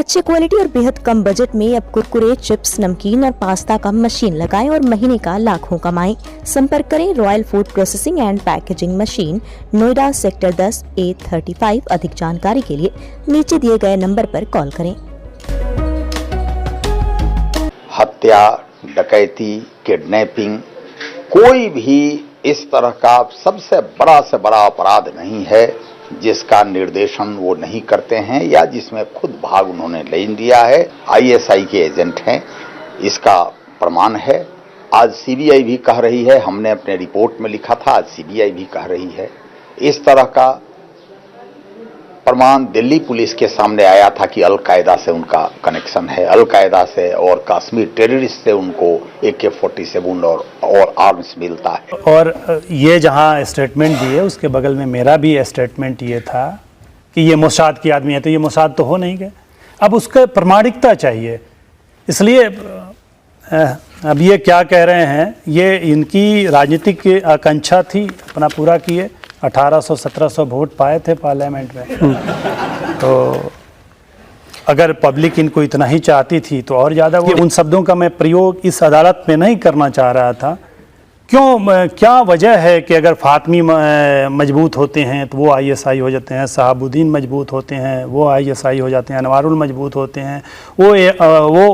अच्छी क्वालिटी और बेहद कम बजट में अब कुरकुरे, चिप्स, नमकीन और पास्ता का मशीन लगाएं और महीने का लाखों कमाएं। संपर्क करें royal food processing and packaging machine, Noida sector 10 A35। अधिक जानकारी के लिए नीचे दिए गए नंबर पर कॉल करें। हत्या, डकैती, किडनैपिंग, कोई भी इस तरह का सबसे बड़ा से बड़ा अपराध नहीं है जिसका निर्देशन वो नहीं करते हैं या जिसमें खुद भाग उन्होंने ले लिया है। आईएसआई के एजेंट हैं, इसका प्रमाण है। आज सीबीआई भी कह रही है, हमने अपने रिपोर्ट में लिखा था, आज सीबीआई भी कह रही है। इस तरह का प्रमाण दिल्ली पुलिस के सामने आया था कि अलकायदा से उनका कनेक्शन है, अलकायदा से और कश्मीर टेररिस्ट से उनको AK-47 और आर्म्स मिलता है। और ये जहां स्टेटमेंट दिए उसके बगल में मेरा भी स्टेटमेंट ये था कि ये मोसाद की आदमी है, तो ये मोसाद तो हो नहीं गए। अब उसका प्रामाणिकता चाहिए। इसलिए अब ये क्या कह रहे हैं, ये इनकी राजनीतिक आकांक्षा थी, अपना पूरा किए। 1800-1700 वोट पाए थे पार्लियामेंट में। तो अगर पब्लिक इनको इतना ही चाहती थी तो और ज़्यादा वो, उन शब्दों का मैं प्रयोग इस अदालत में नहीं करना चाह रहा था। क्या वजह है कि अगर फातमी मजबूत होते हैं तो वो ISI हो जाते हैं, शहाबुद्दीन मजबूत होते हैं वो ISI हो जाते हैं, अनवारुल मजबूत होते हैं वो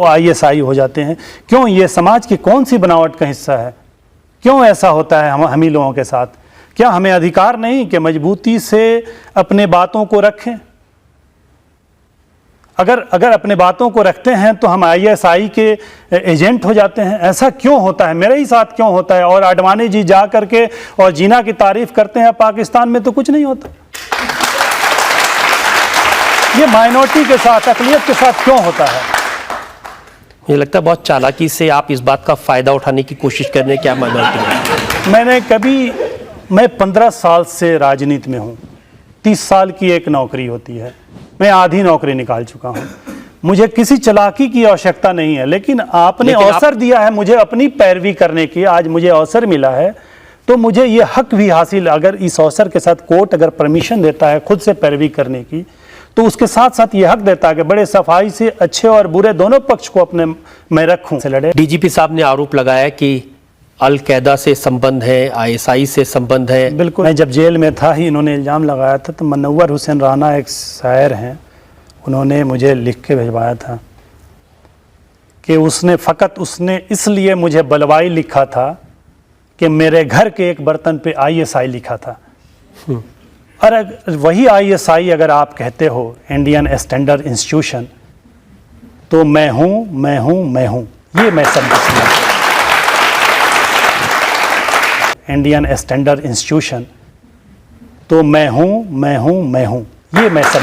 ISI हो जाते हैं? क्यों? ये समाज की कौन सी बनावट का हिस्सा है? क्यों ऐसा होता है हम ही लोगों के साथ? क्या हमें अधिकार नहीं कि मजबूती से अपने बातों को रखें? अगर अपने बातों को रखते हैं तो हम ISI के एजेंट हो जाते हैं। ऐसा क्यों होता है? मेरे ही साथ क्यों होता है? और आडवाणी जी जा करके और जीना की तारीफ करते हैं, पाकिस्तान में तो कुछ नहीं होता। ये माइनॉरिटी के साथ, अक़लियत के साथ क्यों होता है? मुझे लगता है बहुत चालाकी से आप इस बात का फ़ायदा उठाने की कोशिश कर रहे हैं। क्या माइनॉरिटी? मैं 15 साल से राजनीति में हूँ। 30 साल की एक नौकरी होती है, मैं आधी नौकरी निकाल चुका हूँ। मुझे किसी चालाकी की आवश्यकता नहीं है, लेकिन आपने अवसर दिया है मुझे अपनी पैरवी करने की। आज मुझे अवसर मिला है तो मुझे ये हक भी हासिल, अगर इस अवसर के साथ कोर्ट अगर परमिशन देता है खुद से पैरवी करने की, तो उसके साथ साथ ये हक देता है कि बड़े सफाई से अच्छे और बुरे दोनों पक्ष को अपने में रखूँ। DGP साहब ने आरोप लगाया कि अलकायदा से संबंध है, ISI से संबंध है। बिल्कुल। मैं जब जेल में था ही इन्होंने इल्ज़ाम लगाया था, तो मनव्वर हुसैन राना एक शायर हैं, उन्होंने मुझे लिख के भिजवाया था कि उसने इसलिए मुझे बलवाई लिखा था कि मेरे घर के एक बर्तन पे ISI लिखा था। और वही ISI अगर आप कहते हो इंडियन स्टैंडर्ड इंस्टीट्यूशन, तो मैं हूँ ये मैं सब इंडियन स्टैंडर्ड इंस्टीट्यूशन, तो मैं हूँ ये मैं सब